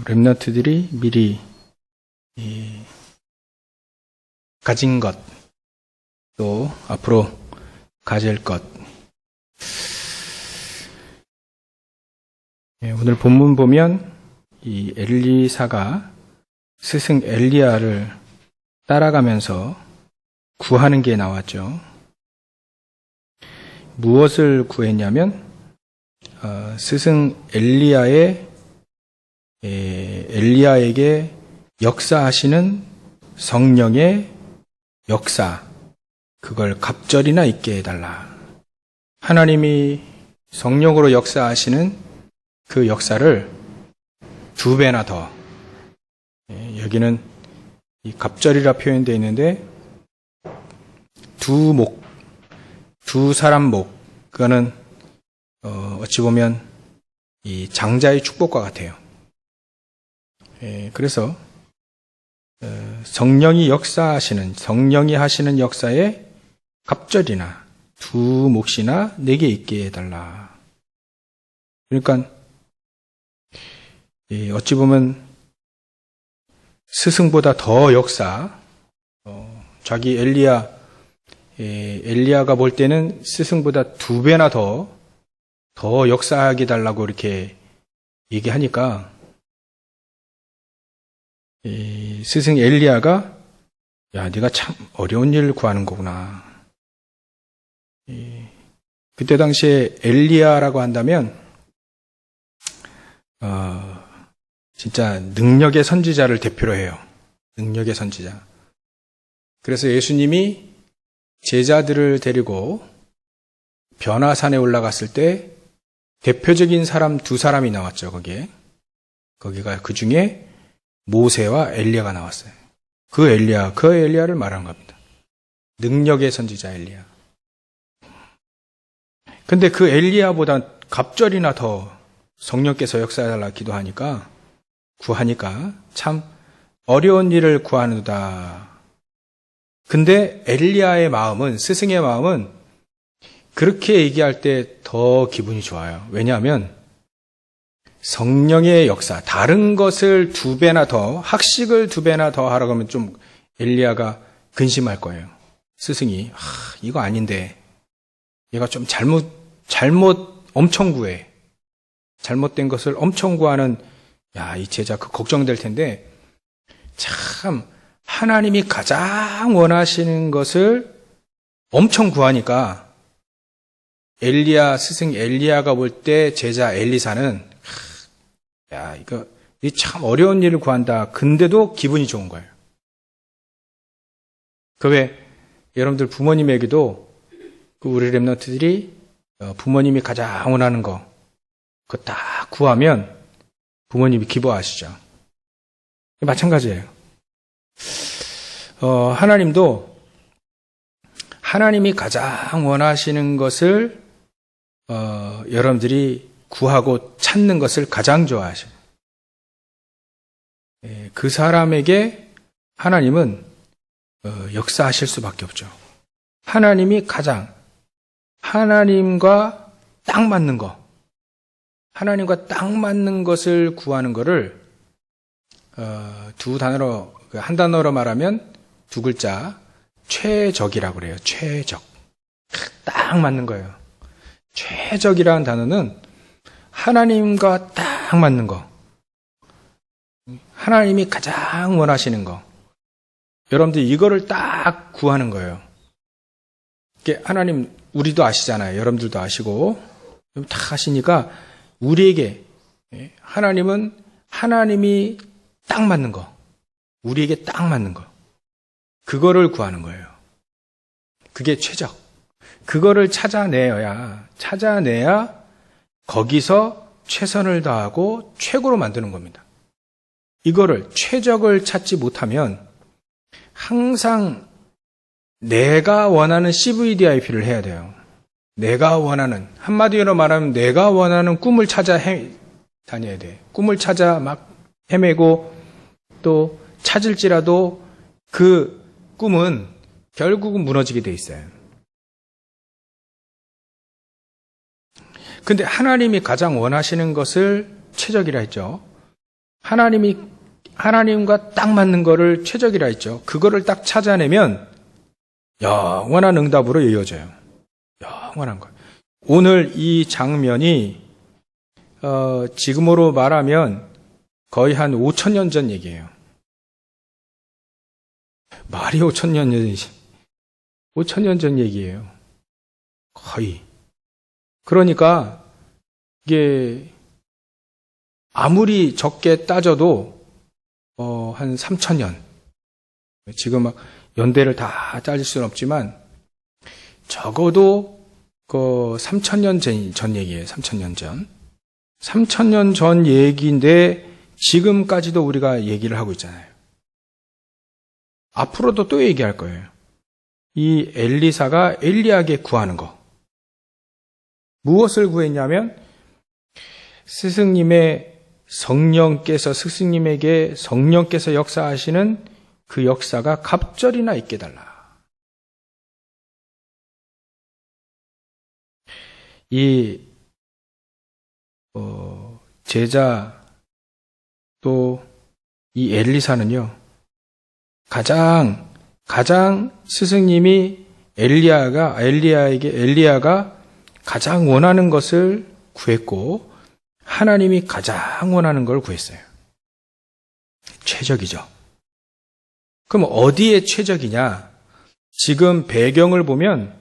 렘넌트들이 미리 가진 것, 또 앞으로 가질 것. 오늘 본문 보면 이 엘리사가 스승 엘리야를 따라가면서 구하는 게 나왔죠. 무엇을 구했냐면 스승 엘리야에게 역사하시는 성령의 역사, 그걸 갑절이나 있게 해달라. 하나님이 성령으로 역사하시는 그 역사를 2배나 더, 여기는 이 갑절이라 표현되어 있는데 두 사람 목, 그거는 어찌 보면 이 장자의 축복과 같아요. 그래서 성령이 하시는 역사에 갑절이나 2 몫이나 내게 있게 해달라. 그러니까 어찌 보면 스승보다 더 역사, 자기 엘리야가 볼 때는 스승보다 2배나 더 역사하게 달라고 이렇게 얘기하니까 스승 엘리야가 야, 네가 참 어려운 일을 구하는 거구나. 그때 당시에 엘리야라고 한다면 진짜 능력의 선지자를 대표로 해요. 능력의 선지자. 그래서 예수님이 제자들을 데리고 변화산에 올라갔을 때 대표적인 사람 2사람이 나왔죠. 거기가 그 중에 모세와 엘리야가 나왔어요. 그 엘리야를 말한 겁니다. 능력의 선지자 엘리야. 근데 그 엘리야보다 갑절이나 더 성령께서 역사해달라 구하니까 참 어려운 일을 구하는도다. 근데 엘리야의 마음은, 스승의 마음은 그렇게 얘기할 때 더 기분이 좋아요. 왜냐하면 성령의 역사, 다른 것을 2배나 더, 학식을 2배나 더 하라고 하면 좀 엘리야가 근심할 거예요. 스승이 이거 아닌데 얘가 좀 잘못 엄청 구해. 잘못된 것을 엄청 구하는 이 제자 걱정될 텐데, 참 하나님이 가장 원하시는 것을 엄청 구하니까 스승 엘리야가 볼 때 제자 엘리사는 이거 참 어려운 일을 구한다. 근데도 기분이 좋은 거예요. 여러분들 부모님에게도 우리 렘넌트들이 부모님이 가장 원하는 거 그거 딱 구하면 부모님이 기뻐하시죠. 마찬가지예요. 하나님도 하나님이 가장 원하시는 것을 여러분들이 구하고 찾는 것을 가장 좋아하셔요. 그 사람에게 하나님은 역사하실 수밖에 없죠. 하나님이 가장 하나님과 딱 맞는 것을 구하는 것을 한 단어로 말하면 2글자 최적이라고 그래요. 최적. 딱 맞는 거예요. 최적이라는 단어는 하나님과 딱 맞는 거. 하나님이 가장 원하시는 거. 여러분들이 이거를 딱 구하는 거예요. 하나님, 우리도 아시잖아요. 여러분들도 아시고 다 아시니까 우리에게 하나님이 딱 맞는 거, 우리에게 딱 맞는 거, 그거를 구하는 거예요. 그게 최적. 그거를 찾아내야 거기서 최선을 다하고 최고로 만드는 겁니다. 이거를 최적을 찾지 못하면 항상 내가 원하는 CVDIP를 해야 돼요. 한마디로 말하면 내가 원하는 꿈을 찾아 다녀야 돼. 꿈을 찾아 막 헤매고 또 찾을지라도 그 꿈은 결국은 무너지게 돼 있어요. 근데 하나님이 가장 원하시는 것을 최적이라 했죠. 하나님과 딱 맞는 거를 최적이라 했죠. 그거를 딱 찾아내면 영원한 응답으로 이어져요. 영원한 거. 오늘 이 장면이 지금으로 말하면 거의 한 5,000년 전 얘기예요. 말이 5,000년 전이지. 5,000년 전 얘기예요. 거의. 그러니까 이게 아무리 적게 따져도 한 3,000년. 지금 막 연대를 다 따질 수는 없지만 적어도 그 3,000년 전 얘기예요. 3,000년 전. 3,000년 전 얘기인데 지금까지도 우리가 얘기를 하고 있잖아요. 앞으로도 또 얘기할 거예요. 이 엘리사가 엘리야에게 구하는 거. 무엇을 구했냐면 스승님에게 성령께서 역사하시는 그 역사가 갑절이나 있게 해달라. 이 제자 또 이 엘리사는요, 가장 스승님이 엘리야가 가장 원하는 것을 구했고 하나님이 가장 원하는 걸 구했어요. 최적이죠. 그럼 어디에 최적이냐? 지금 배경을 보면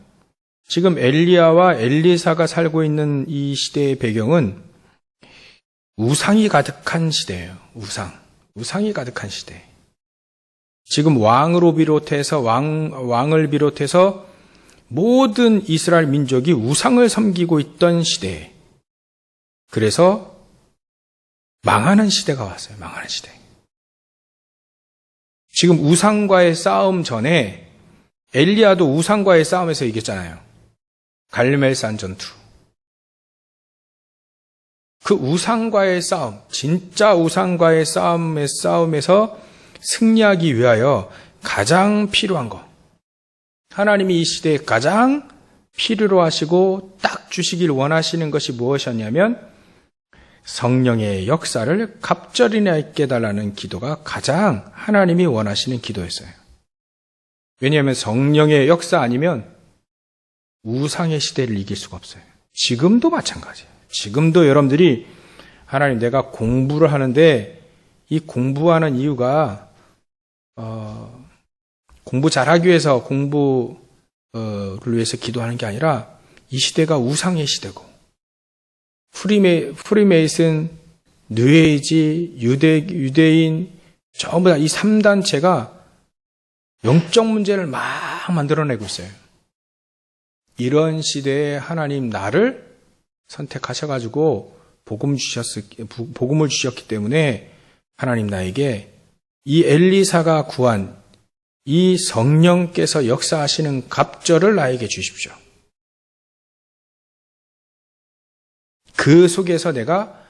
지금 엘리야와 엘리사가 살고 있는 이 시대의 배경은 우상이 가득한 시대예요. 우상이 가득한 시대. 지금 왕을 비롯해서 모든 이스라엘 민족이 우상을 섬기고 있던 시대. 그래서 망하는 시대가 왔어요. 망하는 시대. 지금 우상과의 싸움 전에 엘리야도 우상과의 싸움에서 이겼잖아요. 갈멜산 전투. 그 우상과의 싸움, 진짜 우상과의 싸움에서 승리하기 위하여 가장 필요한 거. 하나님이 이 시대에 가장 필요로 하시고 딱 주시길 원하시는 것이 무엇이었냐면 성령의 역사를 갑절이나 있게 해달라는 기도가 가장 하나님이 원하시는 기도였어요. 왜냐하면 성령의 역사 아니면 우상의 시대를 이길 수가 없어요. 지금도 마찬가지예요. 지금도 여러분들이 하나님 내가 공부를 하는데 이 공부하는 이유가 공부 잘하기 위해서 공부를 위해서 기도하는 게 아니라 이 시대가 우상의 시대고 프리메이슨, 뉴에이지, 유대인 전부 다 이 3단체가 영적 문제를 막 만들어내고 있어요. 이런 시대에 하나님 나를 선택하셔가지고 복음을 주셨기 때문에 하나님 나에게 이 엘리사가 구한 이 성령께서 역사하시는 갑절을 나에게 주십시오. 그 속에서 내가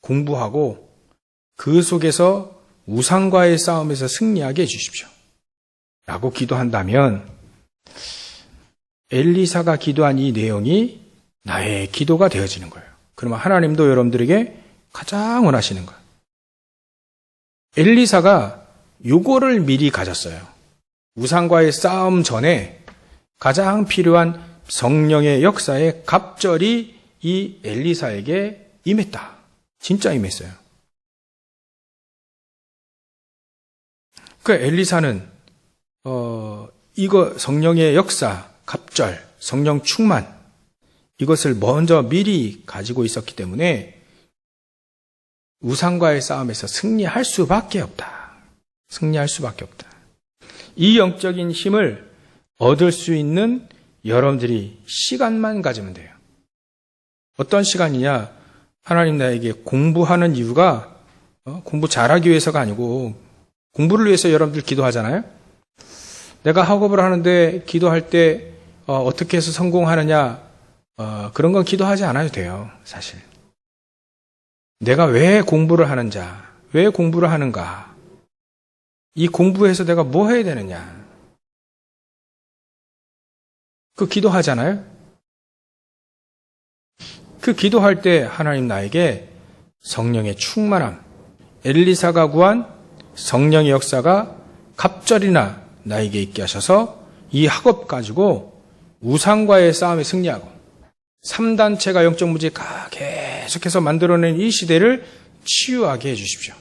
공부하고 그 속에서 우상과의 싸움에서 승리하게 해주십시오. 라고 기도한다면 엘리사가 기도한 이 내용이 나의 기도가 되어지는 거예요. 그러면 하나님도 여러분들에게 가장 원하시는 거예요. 엘리사가 요거를 미리 가졌어요. 우상과의 싸움 전에 가장 필요한 성령의 역사의 갑절이 이 엘리사에게 임했다. 진짜 임했어요. 그 엘리사는 이거 성령의 역사, 갑절, 성령 충만 이것을 먼저 미리 가지고 있었기 때문에 우상과의 싸움에서 승리할 수밖에 없다. 승리할 수밖에 없다. 이 영적인 힘을 얻을 수 있는 여러분들이 시간만 가지면 돼요. 어떤 시간이냐? 하나님 나에게 공부하는 이유가 공부 잘하기 위해서가 아니고 공부를 위해서 여러분들 기도하잖아요. 내가 학업을 하는데 기도할 때 어떻게 해서 성공하느냐 그런 건 기도하지 않아도 돼요. 사실. 내가 왜 공부를 하는가? 왜 공부를 하는가? 이 공부해서 내가 뭐 해야 되느냐? 그 기도하잖아요. 그 기도할 때 하나님 나에게 성령의 충만함, 엘리사가 구한 성령의 역사가 갑절이나 나에게 있게 하셔서 이 학업 가지고 우상과의 싸움에 승리하고 3단체가 영적 무지가 계속해서 만들어낸 이 시대를 치유하게 해주십시오.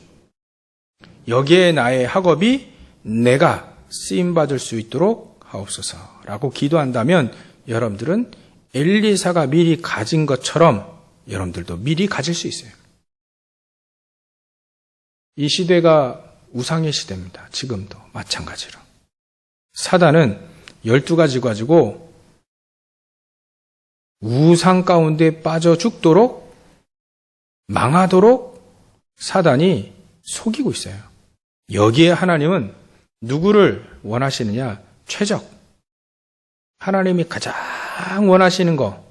여기에 나의 학업이 내가 쓰임받을 수 있도록 하옵소서라고 기도한다면 여러분들은 엘리사가 미리 가진 것처럼 여러분들도 미리 가질 수 있어요. 이 시대가 우상의 시대입니다. 지금도 마찬가지로. 사단은 12가지 가지고 우상 가운데 빠져 죽도록 망하도록 사단이 속이고 있어요. 여기에 하나님은 누구를 원하시느냐? 최적. 하나님이 가장 원하시는 것,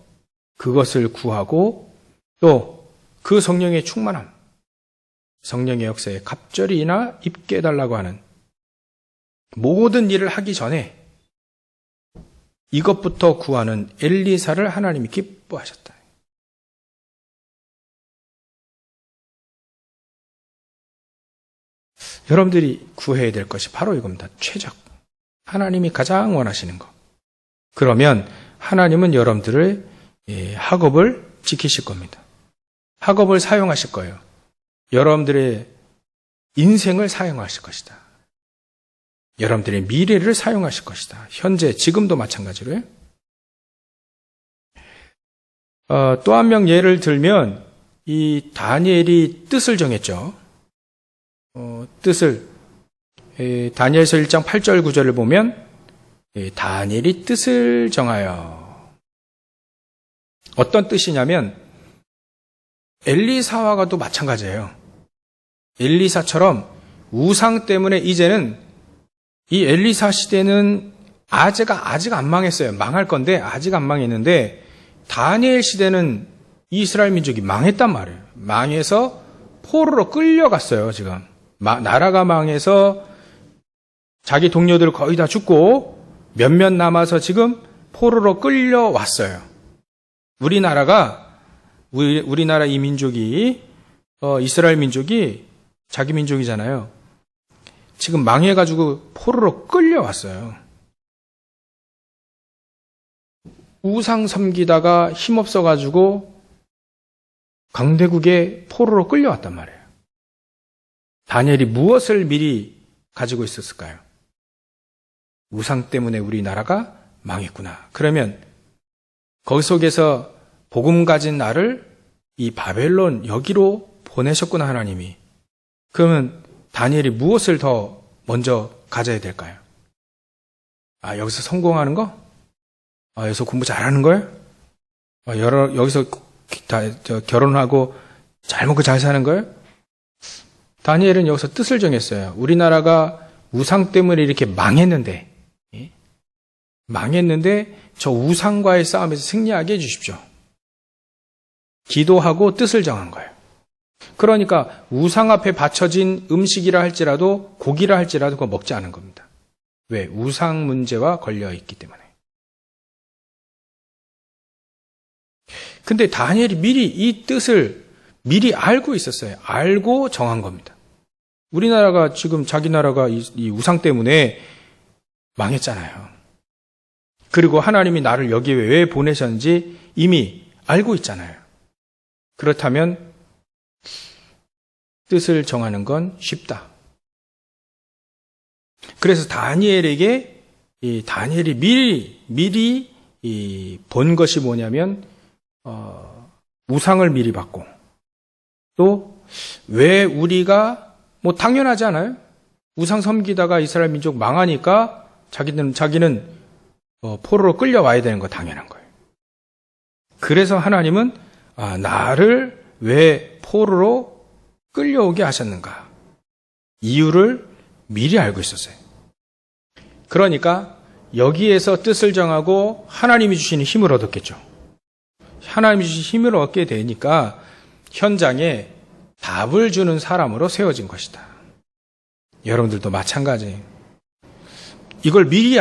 그것을 구하고 또 그 성령의 충만함, 성령의 역사에 갑절이나 입게 해달라고 하는 모든 일을 하기 전에 이것부터 구하는 엘리사를 하나님이 기뻐하셨다. 여러분들이 구해야 될 것이 바로 이겁니다. 최적. 하나님이 가장 원하시는 것. 그러면 하나님은 여러분들의 학업을 지키실 겁니다. 학업을 사용하실 거예요. 여러분들의 인생을 사용하실 것이다. 여러분들의 미래를 사용하실 것이다. 현재, 지금도 마찬가지로요. 또 한 명 예를 들면 이 다니엘이 뜻을 정했죠. 뜻을 다니엘서 1장 8절 9절을 보면 다니엘이 뜻을 정하여 어떤 뜻이냐면 엘리사와도 마찬가지예요. 엘리사처럼 우상 때문에 이제는 이 엘리사 시대는 아직 안 망했어요. 망할 건데 아직 안 망했는데 다니엘 시대는 이스라엘 민족이 망했단 말이에요. 망해서 포로로 끌려갔어요. 지금 나라가 망해서 자기 동료들 거의 다 죽고 몇몇 남아서 지금 포로로 끌려왔어요. 우리나라 이 민족이 이스라엘 민족이 자기 민족이잖아요. 지금 망해가지고 포로로 끌려왔어요. 우상 섬기다가 힘없어가지고 강대국에 포로로 끌려왔단 말이에요. 다니엘이 무엇을 미리 가지고 있었을까요? 우상 때문에 우리나라가 망했구나. 그러면 거기 속에서 복음 가진 나를 이 바벨론 여기로 보내셨구나 하나님이. 그러면 다니엘이 무엇을 더 먼저 가져야 될까요? 여기서 성공하는 거? 여기서 공부 잘하는 거예요? 여기서 결혼하고 잘 먹고 잘 사는 거예요? 다니엘은 여기서 뜻을 정했어요. 우리나라가 우상 때문에 이렇게 망했는데 저 우상과의 싸움에서 승리하게 해주십시오. 기도하고 뜻을 정한 거예요. 그러니까 우상 앞에 바쳐진 음식이라 할지라도 고기라 할지라도 그거 먹지 않은 겁니다. 왜? 우상 문제와 걸려있기 때문에. 근데 다니엘이 미리 이 뜻을 미리 알고 있었어요. 알고 정한 겁니다. 우리나라가 지금 자기 나라가 이 우상 때문에 망했잖아요. 그리고 하나님이 나를 여기에 왜 보내셨는지 이미 알고 있잖아요. 그렇다면 뜻을 정하는 건 쉽다. 그래서 다니엘이 미리 본 것이 뭐냐면 우상을 미리 받고 또 왜 우리가 당연하지 않아요? 우상 섬기다가 이스라엘 민족 망하니까 자기는 포로로 끌려와야 되는 거 당연한 거예요. 그래서 하나님은 나를 왜 포로로 끌려오게 하셨는가? 이유를 미리 알고 있었어요. 그러니까 여기에서 뜻을 정하고 하나님이 주시는 힘을 얻었겠죠. 하나님이 주신 힘을 얻게 되니까 현장에 답을 주는 사람으로 세워진 것이다. 여러분들도 마찬가지예요. 이걸 미리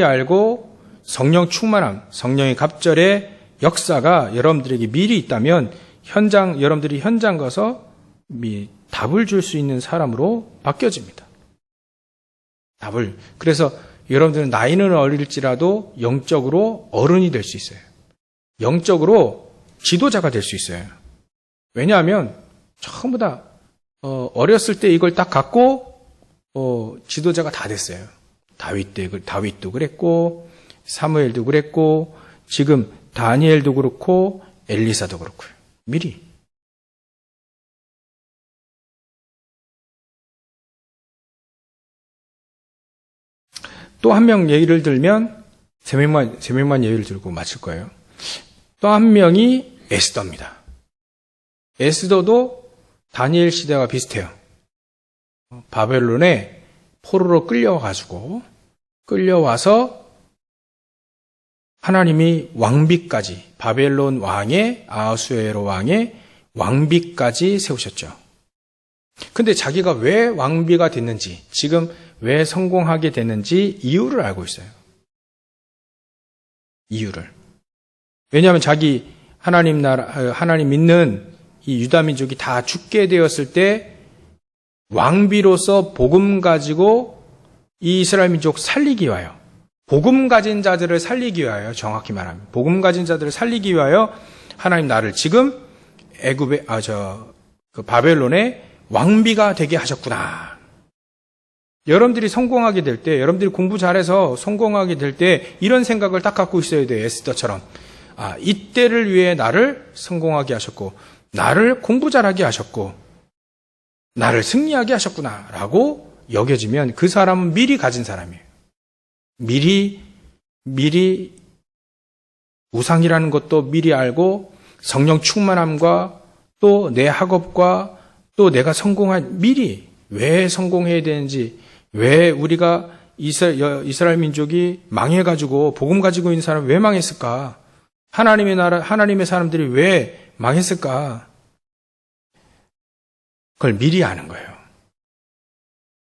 알고 성령 충만함, 성령의 갑절에 역사가 여러분들에게 미리 있다면 여러분들이 현장 가서 답을 줄 수 있는 사람으로 바뀌어집니다. 그래서 여러분들은 나이는 어릴지라도 영적으로 어른이 될 수 있어요. 영적으로 지도자가 될 수 있어요. 왜냐하면 전부 다 어렸을 때 이걸 딱 갖고 지도자가 다 됐어요. 다윗도 그랬고 사무엘도 그랬고 지금 다니엘도 그렇고 엘리사도 그렇고요. 미리. 또 한 명 예를 들면 세 명만 예를 들고 마칠 거예요. 또 한 명이 에스더입니다. 에스더도 다니엘 시대와 비슷해요. 바벨론에 포로로 끌려와서 하나님이 왕비까지 바벨론 왕의 아하수에로 왕의 왕비까지 세우셨죠. 근데 자기가 왜 왕비가 됐는지, 지금 왜 성공하게 됐는지 이유를 알고 있어요. 이유를. 왜냐하면 자기 하나님 믿는 이 유다 민족이 다 죽게 되었을 때 왕비로서 복음 가지고 이 이스라엘 민족 살리기 위하여, 복음 가진 자들을 살리기 위하여, 정확히 말하면 복음 가진 자들을 살리기 위하여 하나님 나를 지금 바벨론의 왕비가 되게 하셨구나. 여러분들이 성공하게 될 때, 여러분들이 공부 잘해서 성공하게 될 때 이런 생각을 딱 갖고 있어야 돼요. 에스더처럼. 이때를 위해 나를 성공하게 하셨고, 나를 공부 잘하게 하셨고, 나를 승리하게 하셨구나 라고 여겨지면 그 사람은 미리 가진 사람이에요. 미리 우상이라는 것도 미리 알고, 성령 충만함과 또 내 학업과 또 내가 미리 왜 성공해야 되는지, 왜 우리가 이스라엘 민족이 망해가지고 복음 가지고 있는 사람이 왜 망했을까? 하나님의 나라, 하나님의 사람들이 왜 망했을까? 그걸 미리 아는 거예요.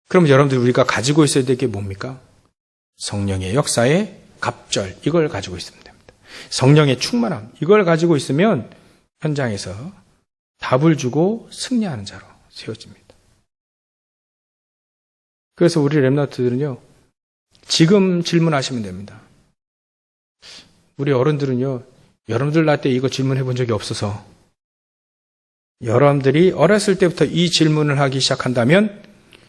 그럼 여러분들 우리가 가지고 있어야 될 게 뭡니까? 성령의 역사의 갑절, 이걸 가지고 있으면 됩니다. 성령의 충만함, 이걸 가지고 있으면 현장에서 답을 주고 승리하는 자로 세워집니다. 그래서 우리 렘넌트들은요, 지금 질문하시면 됩니다. 우리 어른들은요, 여러분들 날 때 이거 질문해 본 적이 없어서, 여러분들이 어렸을 때부터 이 질문을 하기 시작한다면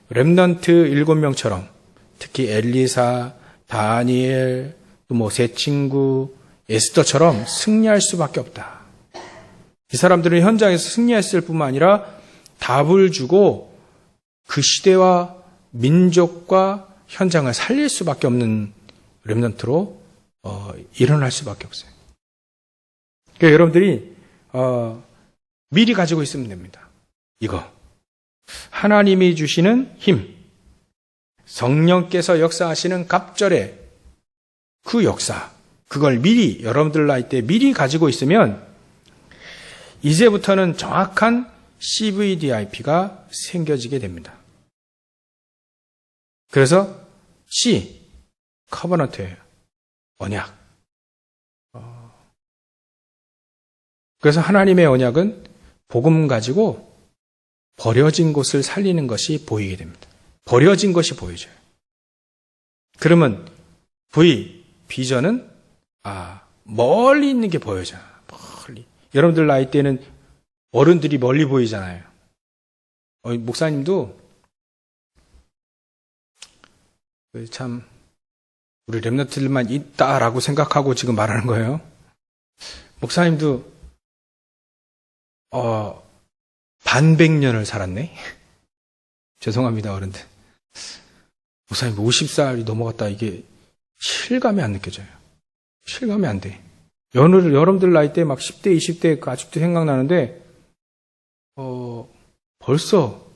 렘넌트 7명처럼, 특히 엘리사, 다니엘, 또 세 친구, 에스더처럼 승리할 수밖에 없다. 이 사람들은 현장에서 승리했을 뿐만 아니라 답을 주고 그 시대와 민족과 현장을 살릴 수밖에 없는 렘넌트로 일어날 수밖에 없어요. 그러니까 여러분들이 미리 가지고 있으면 됩니다. 이거. 하나님이 주시는 힘, 성령께서 역사하시는 갑절의 그 역사, 그걸 미리, 여러분들 나이 때 미리 가지고 있으면 이제부터는 정확한 CVDIP가 생겨지게 됩니다. 그래서 C, 커버넌트예요. 언약. 그래서 하나님의 언약은 복음 가지고 버려진 곳을 살리는 것이 보이게 됩니다. 버려진 것이 보여져요. 그러면 비전은 멀리 있는 게 보여져요. 멀리. 여러분들 나이 때는 어른들이 멀리 보이잖아요. 목사님도 참 우리 렘넌트들만 있다라고 생각하고 지금 말하는 거예요. 목사님도 반백년을 살았네. 죄송합니다, 어른들. 목사님 50살이 넘어갔다, 이게 실감이 안 느껴져요. 실감이 안 돼. 여러분들 나이 때 막 10대, 20대 아직도 생각나는데 벌써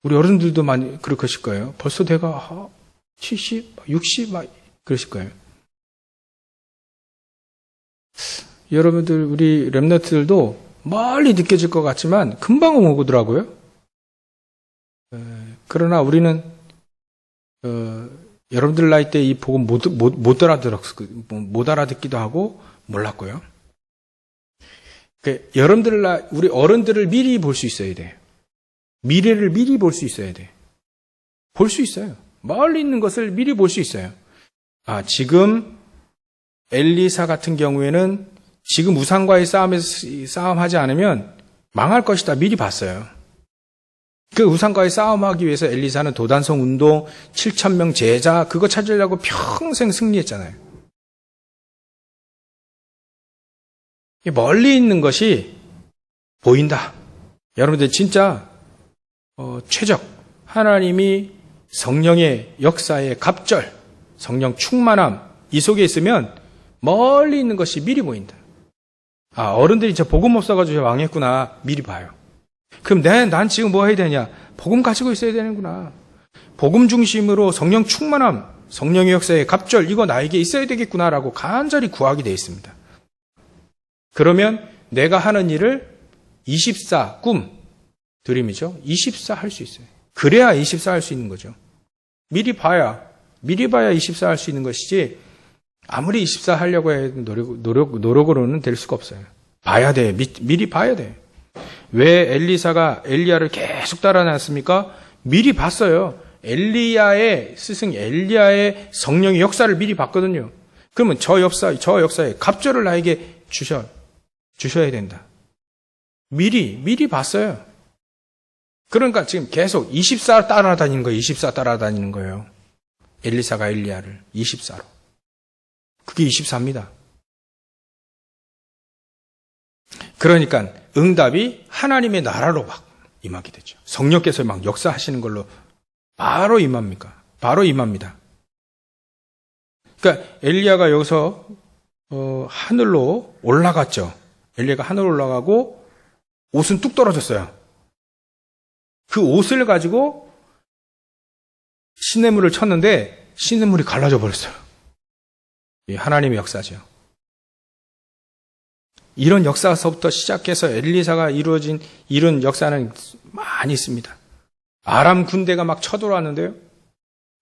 우리 어른들도 많이 그러실 거예요. 벌써 내가 70, 60 막 그러실 거예요. 여러분들 우리 렘넌트들도 멀리 느껴질 것 같지만 금방 오더라고요. 그러나 우리는 여러분들 나이 때 이 복음 못 알아듣기도 하고 몰랐고요. 우리 어른들을 미리 볼 수 있어야 돼. 미래를 미리 볼 수 있어야 돼. 볼 수 있어요. 멀리 있는 것을 미리 볼 수 있어요. 지금 엘리사 같은 경우에는 지금 우상과의 싸움하지 않으면 망할 것이다. 미리 봤어요. 그 우상과의 싸움하기 위해서 엘리사는 도단성 운동, 7,000명 제자 그거 찾으려고 평생 승리했잖아요. 멀리 있는 것이 보인다. 여러분들 진짜 최적 하나님이 성령의 역사의 갑절, 성령 충만함 이 속에 있으면 멀리 있는 것이 미리 보인다. 어른들이 저 복음 없어가지고 망했구나. 미리 봐요. 그럼 난 지금 뭐 해야 되냐? 복음 가지고 있어야 되는구나. 복음 중심으로 성령 충만함, 성령의 역사의 갑절 이거 나에게 있어야 되겠구나라고 간절히 구하게 되어 있습니다. 그러면 내가 하는 일을 24 꿈, 드림이죠. 24 할 수 있어요. 그래야 24 할 수 있는 거죠. 미리 봐야 24 할 수 있는 것이지 아무리 24 하려고 해도 노력으로는 될 수가 없어요. 봐야 돼. 미리 봐야 돼. 왜 엘리사가 엘리야를 계속 따라놨습니까? 미리 봤어요. 엘리야의 스승 엘리야의 성령의 역사를 미리 봤거든요. 그러면 저 역사에 갑절을 나에게 주셔야 된다. 미리 봤어요. 그러니까 지금 계속 24 따라다니는 거예요. 24 따라다니는 거예요. 엘리사가 엘리야를 24로. 그게 24입니다. 그러니까 응답이 하나님의 나라로 막 임하게 되죠. 성령께서 막 역사하시는 걸로 바로 임합니다. 그러니까 엘리야가 여기서 하늘로 올라갔죠. 엘리야가 하늘로 올라가고 옷은 뚝 떨어졌어요. 그 옷을 가지고 시냇물을 쳤는데 시냇물이 갈라져 버렸어요. 이 하나님의 역사죠. 이런 역사서부터 시작해서 엘리사가 이루어진 이런 역사는 많이 있습니다. 아람 군대가 막 쳐들어왔는데요.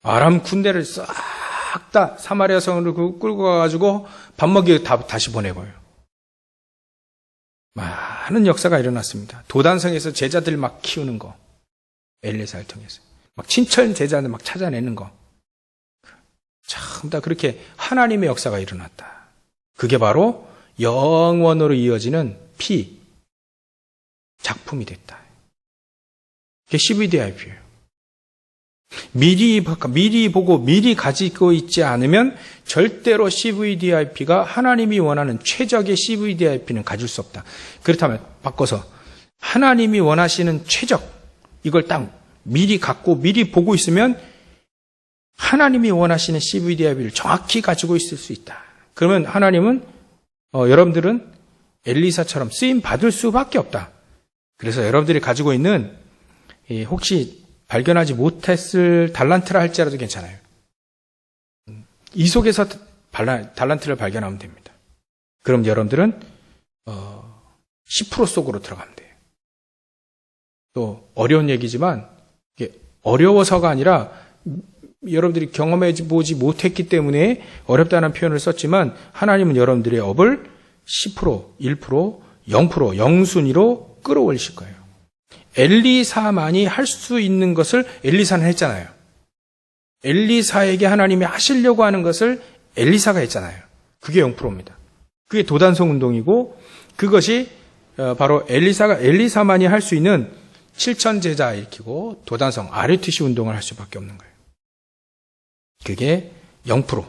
아람 군대를 싹 다 사마리아 성으로 끌고 가가지고 밥 먹이 다시 보내고요. 많은 역사가 일어났습니다. 도단성에서 제자들 막 키우는 거. 엘리사를 통해서. 막 친천 제자들 막 찾아내는 거. 참 다 그렇게 하나님의 역사가 일어났다. 그게 바로 영원으로 이어지는 작품이 됐다. 그게 CVDIP예요. 미리 보고 미리 가지고 있지 않으면 절대로 CVDIP가 하나님이 원하는 최적의 CVDIP는 가질 수 없다. 그렇다면 바꿔서 하나님이 원하시는 최적 이걸 딱 미리 갖고 미리 보고 있으면 하나님이 원하시는 CVDIP를 정확히 가지고 있을 수 있다. 그러면 하나님은 여러분들은 엘리사처럼 쓰임 받을 수밖에 없다. 그래서 여러분들이 가지고 있는 혹시 발견하지 못했을 달란트라 할지라도 괜찮아요. 이 속에서 달란트를 발견하면 됩니다. 그럼 여러분들은 10% 속으로 들어가면 돼요. 또 어려운 얘기지만 이게 어려워서가 아니라 여러분들이 경험해보지 못했기 때문에 어렵다는 표현을 썼지만 하나님은 여러분들의 업을 10%, 1%, 0%, 영순위로 끌어올리실 거예요. 엘리사만이 할 수 있는 것을 엘리사는 했잖아요. 엘리사에게 하나님이 하시려고 하는 것을 엘리사가 했잖아요. 그게 0%입니다. 그게 도단성 운동이고 그것이 바로 엘리사만이 할 수 있는 7천 제자 일으키고 도단성 RUTC 운동을 할 수밖에 없는 거예요. 그게 0%.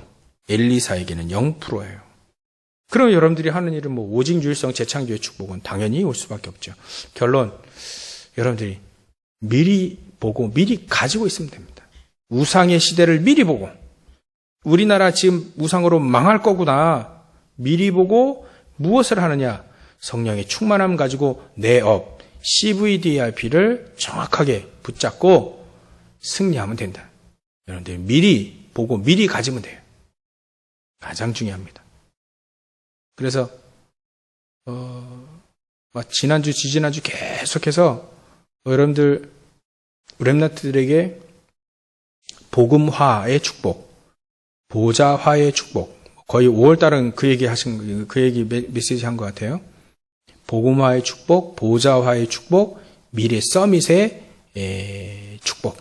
엘리사에게는 0%예요. 그럼 여러분들이 하는 일은 오직 유일성 재창조의 축복은 당연히 올 수밖에 없죠. 결론 여러분들이 미리 보고 미리 가지고 있으면 됩니다. 우상의 시대를 미리 보고 우리나라 지금 우상으로 망할 거구나 미리 보고 무엇을 하느냐 성령의 충만함 가지고 내 업 CVDIP를 정확하게 붙잡고 승리하면 된다. 여러분들 미리 보고 미리 가지면 돼요. 가장 중요합니다. 그래서 지난주 지지난주 계속해서 여러분들 렘넌트들에게 복음화의 축복, 보좌화의 축복. 거의 5월달은 그 얘기 메시지 한 것 같아요. 복음화의 축복, 보좌화의 축복, 미래 서밋의 축복.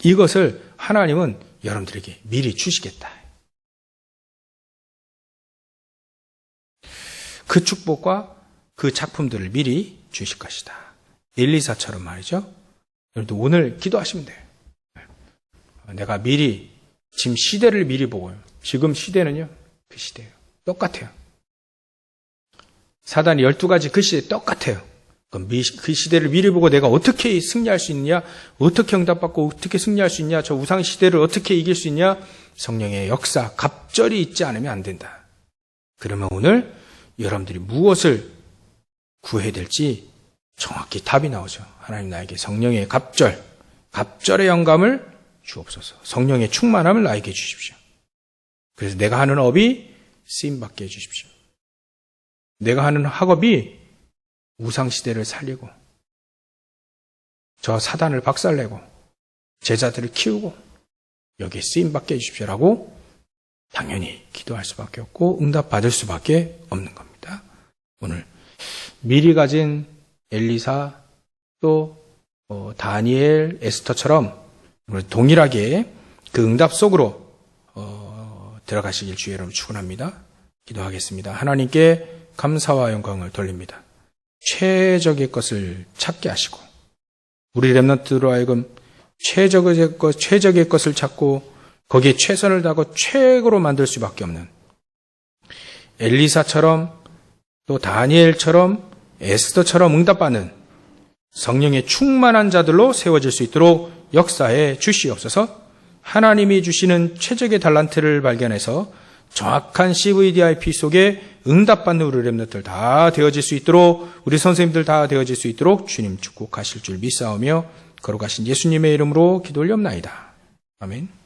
이것을 하나님은 여러분들에게 미리 주시겠다. 그 축복과 그 작품들을 미리 주실 것이다. 엘리사처럼 말이죠. 여러분들 오늘 기도하시면 돼요. 내가 미리, 지금 시대를 미리 보고요. 지금 시대는요, 그 시대예요. 똑같아요. 사단이 12가지 그 시대 똑같아요. 그럼 그 시대를 미리 보고 내가 어떻게 승리할 수 있느냐, 어떻게 응답받고 어떻게 승리할 수 있냐, 저 우상 시대를 어떻게 이길 수 있냐, 성령의 역사, 갑절이 있지 않으면 안 된다. 그러면 오늘 여러분들이 무엇을 구해야 될지 정확히 답이 나오죠. 하나님 나에게 성령의 갑절의 영감을 주옵소서. 성령의 충만함을 나에게 주십시오. 그래서 내가 하는 업이 쓰임받게 해주십시오. 내가 하는 학업이 우상시대를 살리고 저 사단을 박살내고 제자들을 키우고 여기에 쓰임받게 해주십시오라고 당연히 기도할 수밖에 없고 응답받을 수밖에 없는 겁니다. 오늘 미리 가진 엘리사 또 다니엘, 에스더처럼 동일하게 그 응답 속으로 들어가시길 주의 이름으로 축원합니다. 기도하겠습니다. 하나님께 감사와 영광을 돌립니다. 최적의 것을 찾게 하시고 우리 렘넌트로 하여금 최적의 것을 찾고 거기에 최선을 다하고 최고로 만들 수밖에 없는 엘리사처럼 또 다니엘처럼 에스더처럼 응답받는 성령의 충만한 자들로 세워질 수 있도록 역사해 주시옵소서. 하나님이 주시는 최적의 달란트를 발견해서 정확한 CVDIP 속에 응답받는 우리 렘넌트들 다 되어질 수 있도록 우리 선생님들 다 되어질 수 있도록 주님 축복하실 줄 믿사오며 거룩하신 예수님의 이름으로 기도 올렵나이다. 아멘.